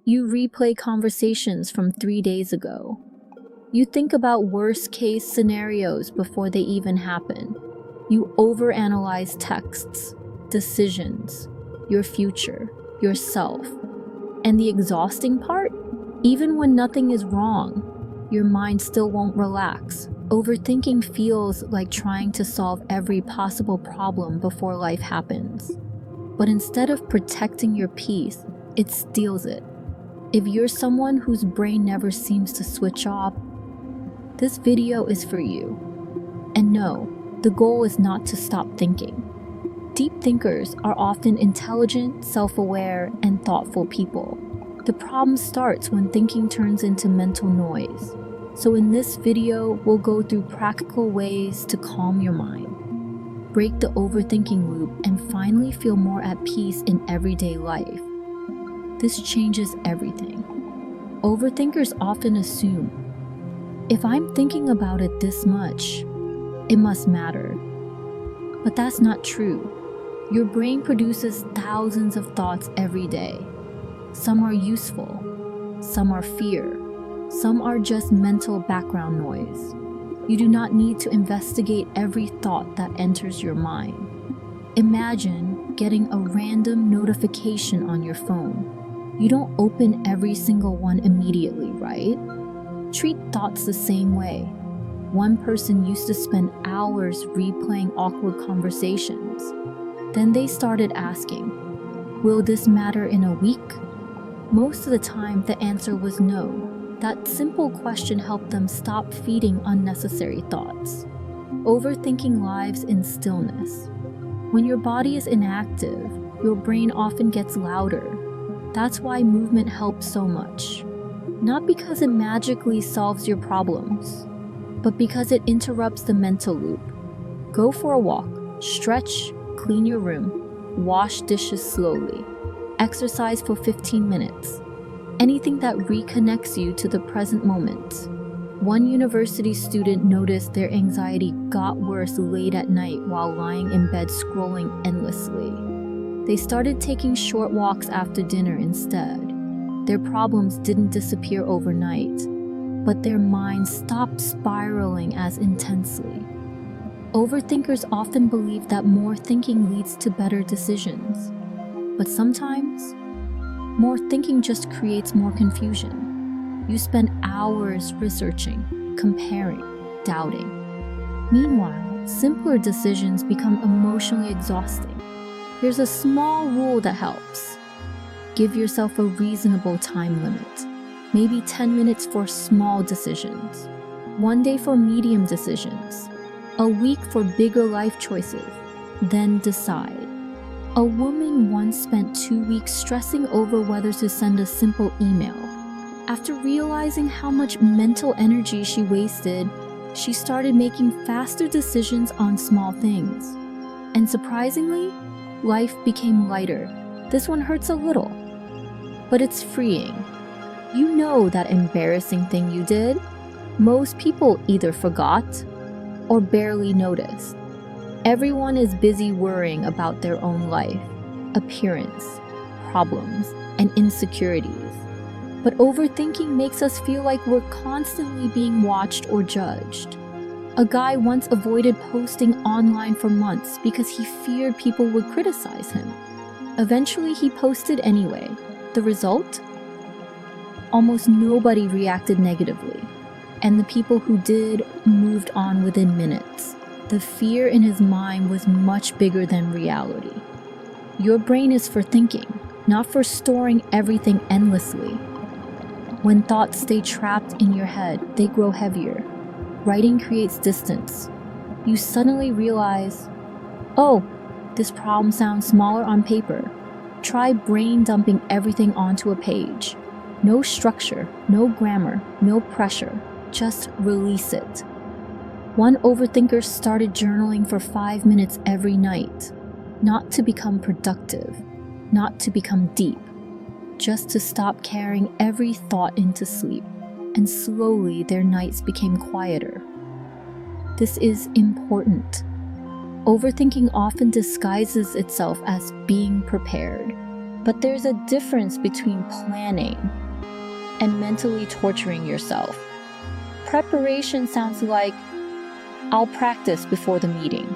You replay conversations from 3 days ago. You think about worst-case scenarios before they even happen. You overanalyze texts, decisions, your future, yourself. And the exhausting part? Even when nothing is wrong, your mind still won't relax. Overthinking feels like trying to solve every possible problem before life happens. But instead of protecting your peace, it steals it. If you're someone whose brain never seems to switch off, this video is for you. And no, the goal is not to stop thinking. Deep thinkers are often intelligent, self-aware, and thoughtful people. The problem starts when thinking turns into mental noise. So in this video, we'll go through practical ways to calm your mind, break the overthinking loop, and finally feel more at peace in everyday life. This changes everything. Overthinkers often assume, if I'm thinking about it this much, it must matter. But that's not true. Your brain produces thousands of thoughts every day. Some are useful, some are fear, some are just mental background noise. You do not need to investigate every thought that enters your mind. Imagine getting a random notification on your phone. You don't open every single one immediately, right? Treat thoughts the same way. One person used to spend hours replaying awkward conversations. Then they started asking, will this matter in a week? Most of the time, the answer was no. That simple question helped them stop feeding unnecessary thoughts. Overthinking lives in stillness. When your body is inactive, your brain often gets louder. That's why movement helps so much. Not because it magically solves your problems, but because it interrupts the mental loop. Go for a walk, stretch, clean your room, wash dishes slowly, exercise for 15 minutes. Anything that reconnects you to the present moment. One university student noticed their anxiety got worse late at night while lying in bed scrolling endlessly. They started taking short walks after dinner instead. Their problems didn't disappear overnight, but their minds stopped spiraling as intensely. Overthinkers often believe that more thinking leads to better decisions. But sometimes, more thinking just creates more confusion. You spend hours researching, comparing, doubting. Meanwhile, simpler decisions become emotionally exhausting. Here's a small rule that helps. Give yourself a reasonable time limit. Maybe 10 minutes for small decisions, 1 day for medium decisions, a week for bigger life choices. Then decide. A woman once spent 2 weeks stressing over whether to send a simple email. After realizing how much mental energy she wasted, she started making faster decisions on small things. And surprisingly, life became lighter. This one hurts a little, but it's freeing. You know that embarrassing thing you did? Most people either forgot or barely noticed. Everyone is busy worrying about their own life, appearance, problems, and insecurities. But overthinking makes us feel like we're constantly being watched or judged. A guy once avoided posting online for months because he feared people would criticize him. Eventually, he posted anyway. The result? Almost nobody reacted negatively, and the people who did moved on within minutes. The fear in his mind was much bigger than reality. Your brain is for thinking, not for storing everything endlessly. When thoughts stay trapped in your head, they grow heavier. Writing creates distance. You suddenly realize, oh, this problem sounds smaller on paper. Try brain dumping everything onto a page. No structure, no grammar, no pressure. Just release it. One overthinker started journaling for 5 minutes every night. Not to become productive, not to become deep, just to stop carrying every thought into sleep. And slowly their nights became quieter. This is important. Overthinking often disguises itself as being prepared. But there's a difference between planning and mentally torturing yourself. Preparation sounds like, I'll practice before the meeting.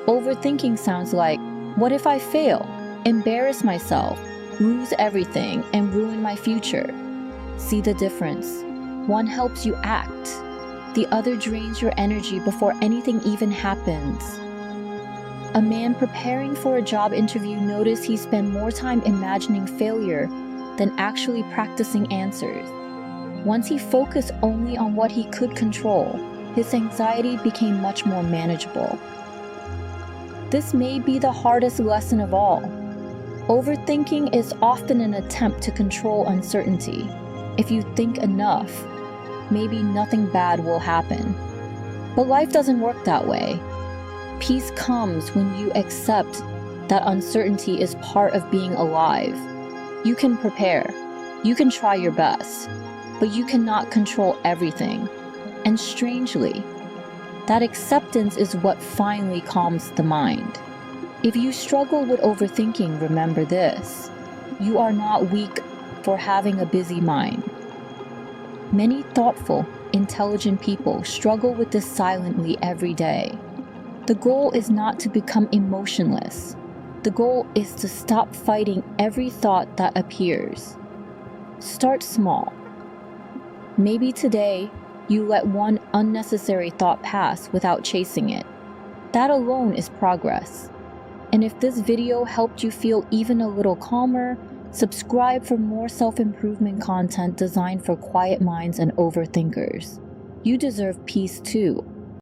Overthinking sounds like, what if I fail, embarrass myself, lose everything, and ruin my future? See the difference? One helps you act. The other drains your energy before anything even happens. A man preparing for a job interview noticed he spent more time imagining failure than actually practicing answers. Once he focused only on what he could control, his anxiety became much more manageable. This may be the hardest lesson of all. Overthinking is often an attempt to control uncertainty. If you think enough, maybe nothing bad will happen. But life doesn't work that way. Peace comes when you accept that uncertainty is part of being alive. You can prepare, you can try your best, but you cannot control everything. And strangely, that acceptance is what finally calms the mind. If you struggle with overthinking, remember this: you are not weak for having a busy mind. Many thoughtful, intelligent people struggle with this silently every day. The goal is not to become emotionless. The goal is to stop fighting every thought that appears. Start small. Maybe today, you let one unnecessary thought pass without chasing it. That alone is progress. And if this video helped you feel even a little calmer, subscribe for more self-improvement content designed for quiet minds and overthinkers. You deserve peace too.